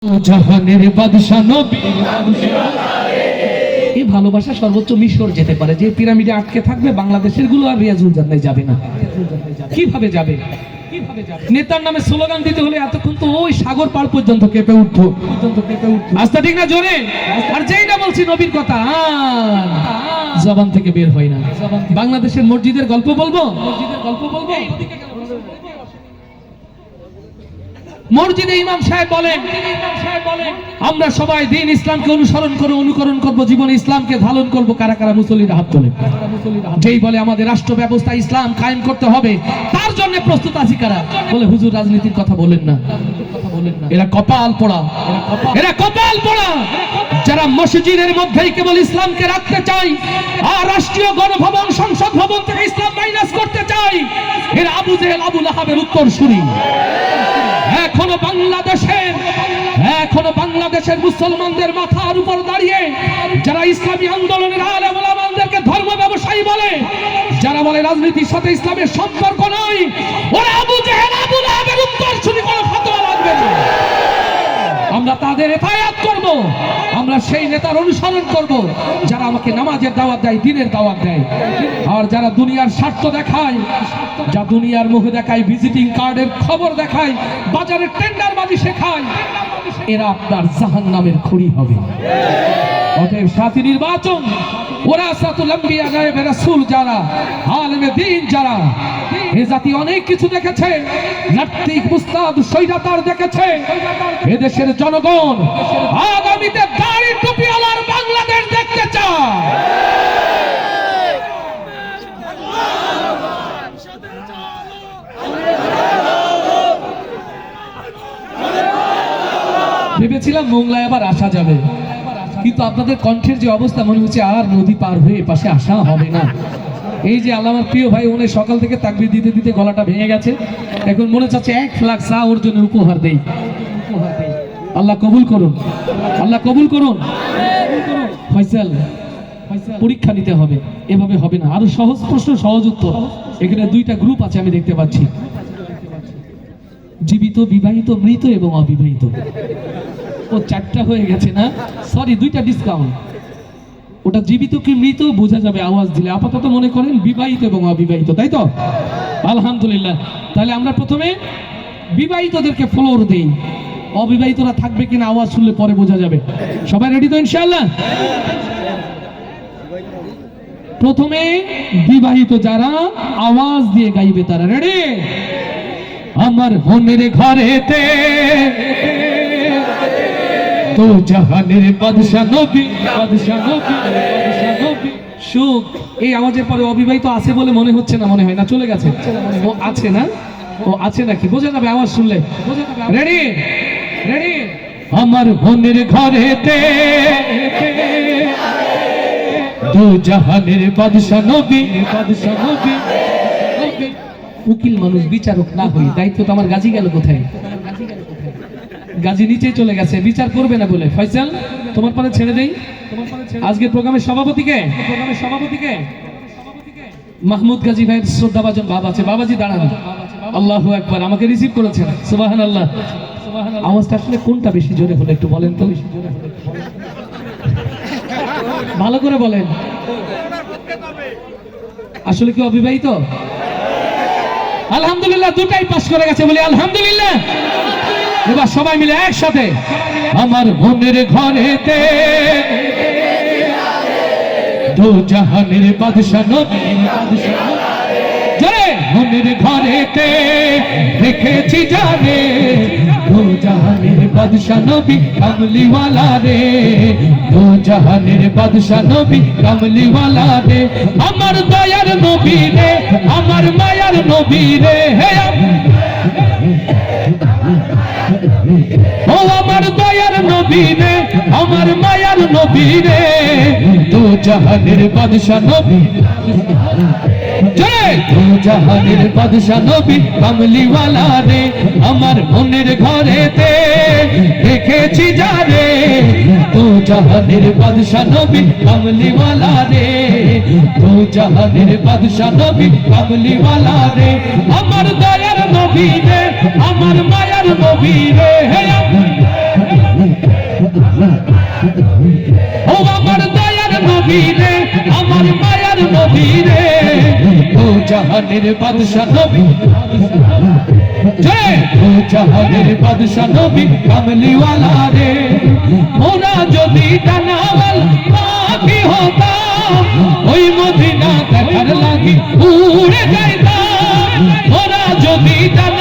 জাহানের বাদশা নবী। এই ভালোবাসা সর্বোচ্চ মিশর যেতে পারে, যে পিরামিডে আটকে থাকবে বাংলাদেশের গুলো আর রিয়াজুল জান্নাতে যাবে না। কিভাবে যাবে? নেতার নামে স্লোগান দিতে হলে এতক্ষণ তো ওই সাগর পার পর্যন্ত কেঁপে উঠতো। আস্তা ঠিক না জোরে? আর যেই না বলছি নবীর কথা জবান থেকে বের হয় না। বাংলাদেশের মসজিদের গল্প বলবো, মসজিদে ইমাম সাহেব বলেন আমরা সবাই দিন ইসলামকে অনুসরণ করে অনুকরণ করব, জীবনে ইসলামকে ধারণ করব। কারা কারা? মুসল্লিরা হাত তোলে। যেই বলে আমাদের রাষ্ট্র ব্যবস্থা ইসলাম কায়েম করতে হবে, তার জন্য প্রস্তুত আছি কারা? বলে হুজুর রাজনীতির কথা বলেন না। এরা কপাল পোড়া, এরা কপাল পোড়া যারা মসজিদের মধ্যেই কেবল ইসলামকে রাখতে চায় আর রাষ্ট্রীয় গণভবন সংসদ ভবন থেকে ইসলাম মাইনাস করতে চায়। এরা আবু জেহেল আবু লাহাবের উত্তরসূরি। এখনো বাংলাদেশের মুসলমানদের মাথার উপর দাঁড়িয়ে যারা ইসলামী আন্দোলনের আলেম ওলামাদেরকে ধর্ম ব্যবসায়ী বলে, যারা বলে রাজনীতির সাথে ইসলামের সম্পর্ক নাই, ওরা আবু জেহেল আবু লাহাবের উত্তরসূরি, কোনো ফতোয়া লাগবে না। আমরা তাদের ইতায়াত করব, আমরা সেই নেতার অনুসরণ করব যারা আমাকে নামাজের দাওয়াত দেয়, দ্বীনের দাওয়াত দেয়। আর যারা দুনিয়ার স্বার্থ দেখায়, যা দুনিয়ার মুখে দেখায়, ভিজিটিং কার্ডের খবর দেখায়, বাজারের টেন্ডারবাজি শেখায়, এরা আপনার জাহান্নামের খড়ি হবে। অতএব সাথী নির্বাচন, ওরাসাতুল আম্বিয়া গায়েবে রাসূল যারা, আলেমে দ্বীন যারা, এ জাতি অনেক কিছু দেখেছে, নাস্তিক মুস্তাদ স্বৈরাচার দেখেছে। এদেশের জনগণ আগামীতে দাড়ি টুপিওয়ালার বাংলাদেশ দেখতে চায়। ভেবেছিলাম মোংলায় আবার আসা যাবে, কিন্তু আপনাদের কণ্ঠের যে অবস্থা, মনে হচ্ছে আর নদী পার হয়ে পাশে আসা হবে না। এই যে আল্লাহর প্রিয় ভাই, উনি সকাল থেকে তাকবীর দিতে দিতে গলাটা ভেঙে গেছে, এখন মনে চাচ্ছে 1 লাখ চা ওর জন্য উপহার দেই। আল্লাহ কবুল করুন, আল্লাহ কবুল করুন। ফয়সাল, পরীক্ষা নিতে হবে, এভাবে হবে না। আরো সহজ প্রশ্ন, সহজ উত্তর। এখানে 2টা গ্রুপ আছে আমি দেখতে পাচ্ছি, জীবিত, বিবাহিত, মৃত এবং অবিবাহিত। ও 4টা হয়ে গেছে না? সরি, 2টা ডিসকাউন্ট। ওটা জীবিত কি মৃত বোঝা যাবে আওয়াজ দিলে। আপাতত মনে করেন বিবাহিত এবং অবিবাহিত, তাই তো? আলহামদুলিল্লাহ। তাহলে আমরা প্রথমে বিবাহিতদেরকে ফ্লোর দেই, অবিবাহিতরা থাকবে কিনা আওয়াজ শুনলে পরে বোঝা যাবে। সবাই রেডি তো ইনশাআল্লাহ? প্রথমে বিবাহিত যারা আওয়াজ দিয়ে গাইবে তারা। রেডি? আমার মনের ঘরেতে তো জাহানের বাদশা নবী, বাদশা নবী, বাদশা নবী। সুখ। এই আওয়াজের পরে অবিবাহিত আছে বলে মনে হচ্ছে না, মনে হয় না চলে গেছে। ও আছে না? ও আছে নাকি বোঝা যাবে আওয়াজ শুনলে। রেডি? রেডি? আমার মনের ঘরেতে তো জাহানের বাদশা নবী, বাদশা নবী। উকিল মানুষ, বিচারক না হই, দায়িত্ব তো আমার গাজী গেল কোথায়? গাজী নিচে চলে গেছে, বিচার করবে না বলে। ফয়সাল, তোমার পরে ছেড়ে দেই। আজকের প্রোগ্রামের সভাপতিকে, মাহমুদ গাজী ভাইয়ের শ্রদ্ধাভাজন বাবা আছে, বাবাজি দাঁড়ান। আল্লাহু আকবার, আমাকে রিসিভ করেছেন। সুবহানাল্লাহ। আওয়াজটা আসলে কোনটা বেশি জোরে হলো একটু বলেন তো? ভালো করে বলেন। আসলে কি অবিবাহিত? আলহামদুলিল্লাহ, 2টাই পাস করে গেছে, বলি আলহামদুলিল্লাহ। এবার সবাই মিলে একসাথে, আমার মনের ঘরেতে দো জাহানের বাদশা নবী, বাদশা নবী। মনের ঘরেতে রেখেছি জানে দো জাহানের বাদশা নবী, কামলিওয়ালা রে, দো জাহানের বাদশা নবী, কামলিওয়ালা রে। আমার দয়ার নবী রে, আমার মায়ার নবী রে, হে ও আমার দয়ার নবী রে, আমার মায়ার নবী রে, দো জাহানের বাদশা নবী, দো জাহানের বাদশা নবী, কামলিওয়ালা রে। আমার মনের ঘরেতে রেখেছি যারে দো জাহানের বাদশা নবী, কামলিওয়ালা রে, দো জাহানের বাদশা নবী, কামলিওয়ালা রে। আমার দয়ার নবী রে, আমার মায়ার নবী রে, নবী রে, আমার মায়ার নবী রে, ও জাহানের বাদশা নবী, জয় ও জাহানের বাদশা নবী কামলিওয়ালা রে। মোরা যদি ডানাওয়াল পাখি হতাম, ওই মদিনা দেখার লাগি উড়ে যাইতাম। মোরা যদি ডানা